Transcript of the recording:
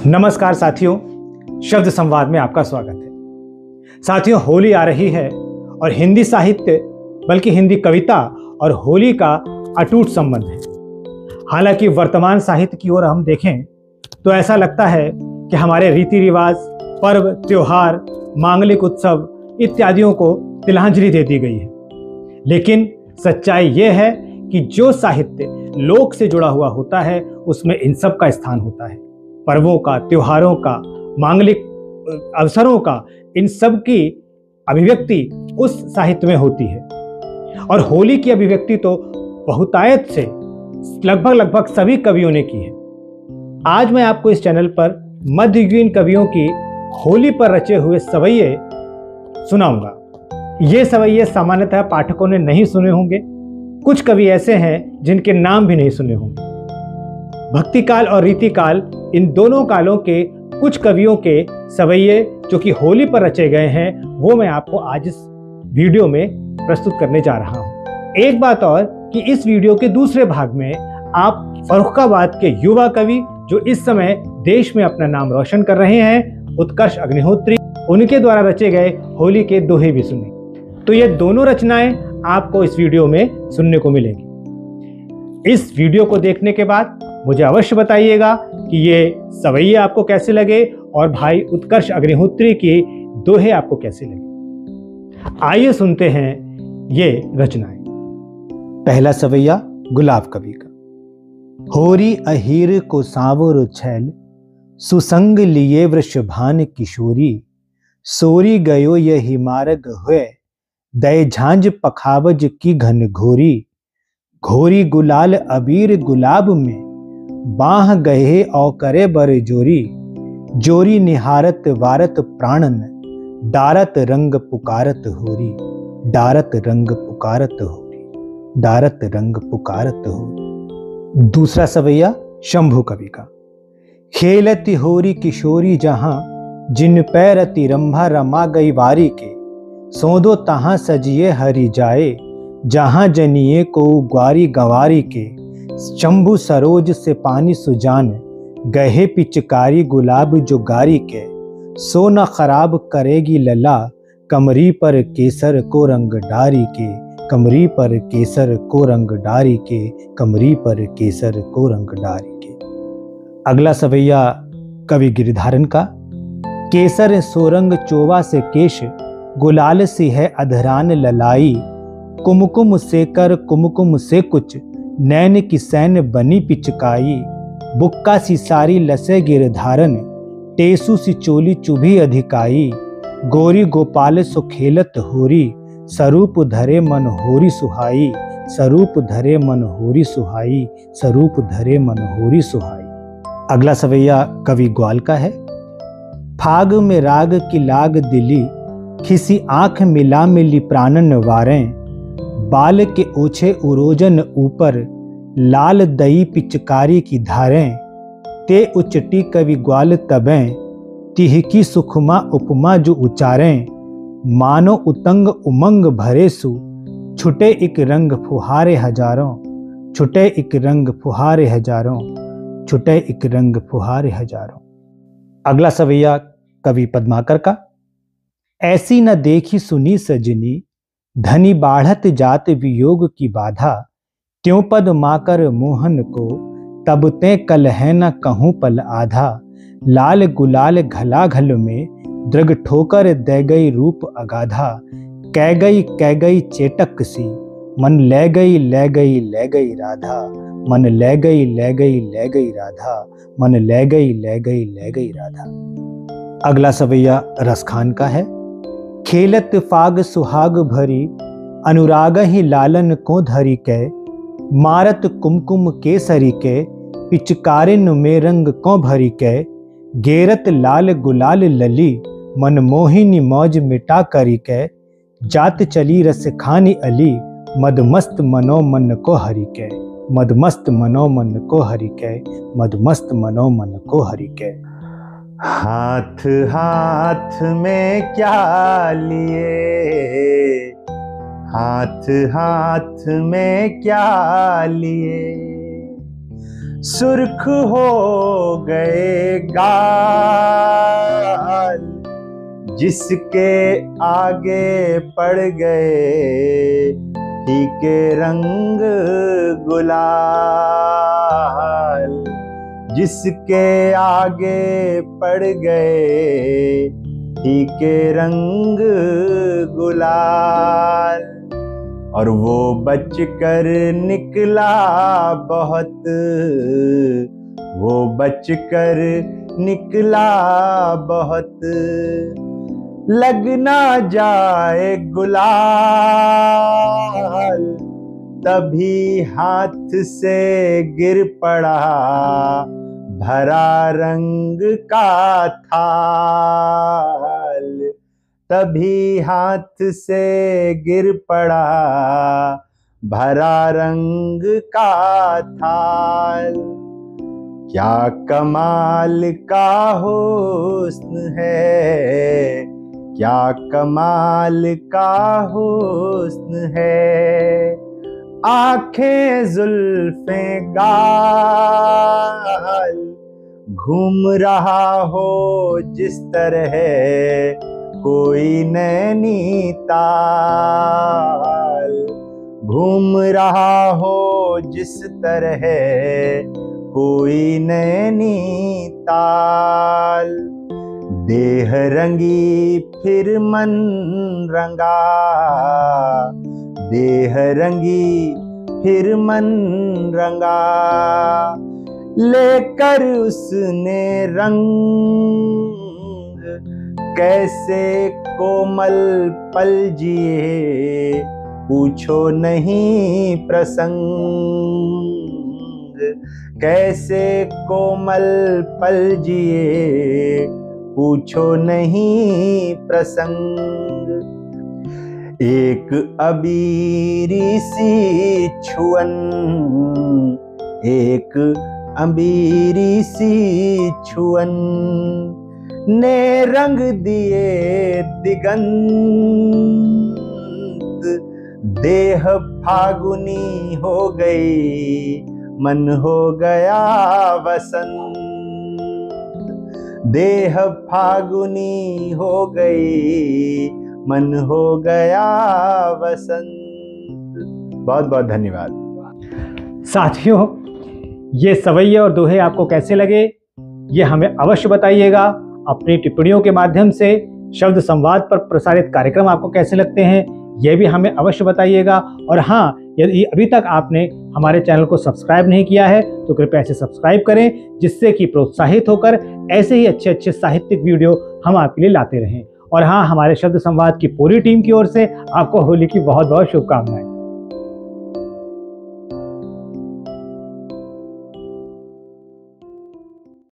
नमस्कार साथियों, शब्द संवाद में आपका स्वागत है। साथियों, होली आ रही है और हिंदी साहित्य बल्कि हिंदी कविता और होली का अटूट संबंध है। हालांकि वर्तमान साहित्य की ओर हम देखें तो ऐसा लगता है कि हमारे रीति रिवाज, पर्व, त्योहार, मांगलिक उत्सव इत्यादियों को तिलांजलि दे दी गई है। लेकिन सच्चाई यह है कि जो साहित्य लोक से जुड़ा हुआ होता है उसमें इन सब का स्थान होता है। पर्वों का, त्योहारों का, मांगलिक अवसरों का, इन सब की अभिव्यक्ति उस साहित्य में होती है। और होली की अभिव्यक्ति तो बहुतायत से लगभग सभी कवियों ने की है। आज मैं आपको इस चैनल पर मध्ययुगीन कवियों की होली पर रचे हुए सवैये सुनाऊंगा। ये सवैये सामान्यतः पाठकों ने नहीं सुने होंगे। कुछ कवि ऐसे हैं जिनके नाम भी नहीं सुने होंगे। भक्तिकाल और रीतिकाल, इन दोनों कालों के कुछ कवियों के सवैये जो कि होली पर रचे गए हैं, वो मैं आपको आज इस वीडियो में प्रस्तुत करने जा रहा हूं। एक बात और कि इस वीडियो के दूसरे भाग में आप फर्रुखाबाद के युवा कवि जो इस समय देश में अपना नाम रोशन कर रहे हैं, उत्कर्ष अग्निहोत्री, उनके द्वारा रचे गए होली के दोहे भी सुने। तो ये दोनों रचनाएं आपको इस वीडियो में सुनने को मिलेंगी। इस वीडियो को देखने के बाद मुझे अवश्य बताइएगा कि ये सवैये आपको कैसे लगे और भाई उत्कर्ष अग्निहोत्री की दोहे आपको कैसे लगे। आइए सुनते हैं ये रचनाएं। पहला सवैया गुलाब कवि का। होरी अहीर को सांवर छैल, सुसंग लिए वृषभान किशोरी, सोरी गयो यही मार्ग हुए, दय झांझ पखावज की घन घोरी, घोरी गुलाल अबीर गुलाब में, बाह गहे औ करे बर जोरी, जोरी निहारत वारत प्राणन, डारत रंग पुकारत होरी, डारत रंग पुकारत होरी, डारत रंग पुकारत होरी। दूसरा सवैया शंभु कवि का। खेलती होरी किशोरी जहां, जिन पैरति रंभा रमा गई वारी के, सौदो तहां सजिए हरि जाए, जहां जनिए को ग्वारी गंवारी के, शंभु सरोज से पानी सुजान, गहे पिचकारी गुलाब जो गारी के, सो न खराब करेगी लला, कमरी पर केसर को रंग डारी के, कमरी पर केसर को रंग डारी के, कमरी पर केसर को रंग डारी के। अगला सवैया कवि गिरिधारन का। केसर सोरंग चोवा से केश, गुलाल सी है अधरान ललाई, कुमकुम से कर कुमकुम से कुछ, नैन की सैन बनी पिचकाई, बुक्का सी सारी लसे गिरधारन, टेसु सी चोली चुभी अधिकाई, गोरी गोपाल सो खेलत होरी, स्वरूप धरे मन होरी सुहाई, स्वरूप धरे मन होरी सुहाई, स्वरूप धरे मन होरी सुहाई। अगला सवैया कवि ग्वाल का है। फाग में राग की लाग दिली, खिसी आंख मिला मिली प्राणन वारें, बाल के ओछे उरोजन ऊपर, लाल दई पिचकारी की धारें, ते उचटी कवि ग्वाल तबें, तिहकी सुखमा उपमा जो उचारें, मानो उतंग उमंग भरे सु, छुटे एक रंग फुहारे हजारों, छुटे एक रंग फुहारे हजारों, छुटे एक रंग फुहारे हजारों। अगला सवैया कवि पद्माकर का। ऐसी न देखी सुनी सजनी, धनी बाढ़त जात वियोग की बाधा, त्यों पद माकर मोहन को, तब ते कल है न कहूं पल आधा, लाल गुलाल घला घल में, दृग ठोकर दे गई रूप अगाधा, कै गई चेटक सी, मन ले गई ले गई ले गई राधा, मन ले गई ले गई ले गई राधा, मन ले गई ले गई ले गई राधा। अगला सवैया रसखान का है। खेलत फाग सुहाग भरी, अनुराग ही लालन को धरी के, मारत कुमकुम केसरी के, पिचकारिन में रंग को भरी के, गेरत लाल गुलाल लली, मन मोहिनी मौज मिटा करी के, जात चली रस खानी अली, मदमस्त मनो मन को हरि के, मदमस्त मनो मन को हरि के, मदमस्त मनो मन को हरि के। हाथ हाथ में क्या लिए, हाथ हाथ में क्या लिए, सुर्ख हो गए गाल, जिसके आगे पड़ गए फीके रंग गुलाल, जिसके आगे पड़ गए फीके रंग गुलाल। और वो बचकर निकला बहुत, वो बचकर निकला बहुत, लग ना जाए गुलाल, तभी हाथ से गिर पड़ा भरा रंग का थाल, तभी हाथ से गिर पड़ा भरा रंग का थाल। क्या कमाल का हुस्न है, क्या कमाल का हुस्न है, आंखें जुल्फें गाल, घूम रहा हो जिस तरह कोई नैनीताल, घूम रहा हो जिस तरह कोई नैनीताल। देह रंगी फिर मन रंगा, देह रंगी फिर मन रंगा, लेकर उसने रंग कैसे कोमल पल जिए पूछो नहीं प्रसंग, कैसे कोमल पल जिए पूछो नहीं प्रसंग। एक अबीरी सी छुअन, एक अबीरी सी छुअन ने रंग दिए दिगंत, देह फागुनी हो गई मन हो गया वसंत, देह फागुनी हो गई मन हो गया वसंत। बहुत बहुत धन्यवाद। साथियों, ये सवैये और दोहे आपको कैसे लगे ये हमें अवश्य बताइएगा अपनी टिप्पणियों के माध्यम से। शब्द संवाद पर प्रसारित कार्यक्रम आपको कैसे लगते हैं ये भी हमें अवश्य बताइएगा। और हाँ, यदि अभी तक आपने हमारे चैनल को सब्सक्राइब नहीं किया है तो कृपया इसे सब्सक्राइब करें, जिससे कि प्रोत्साहित होकर ऐसे ही अच्छे अच्छे साहित्यिक वीडियो हम आपके लिए लाते रहें। और हाँ, हमारे शब्द संवाद की पूरी टीम की ओर से आपको होली की बहुत बहुत शुभकामनाएं।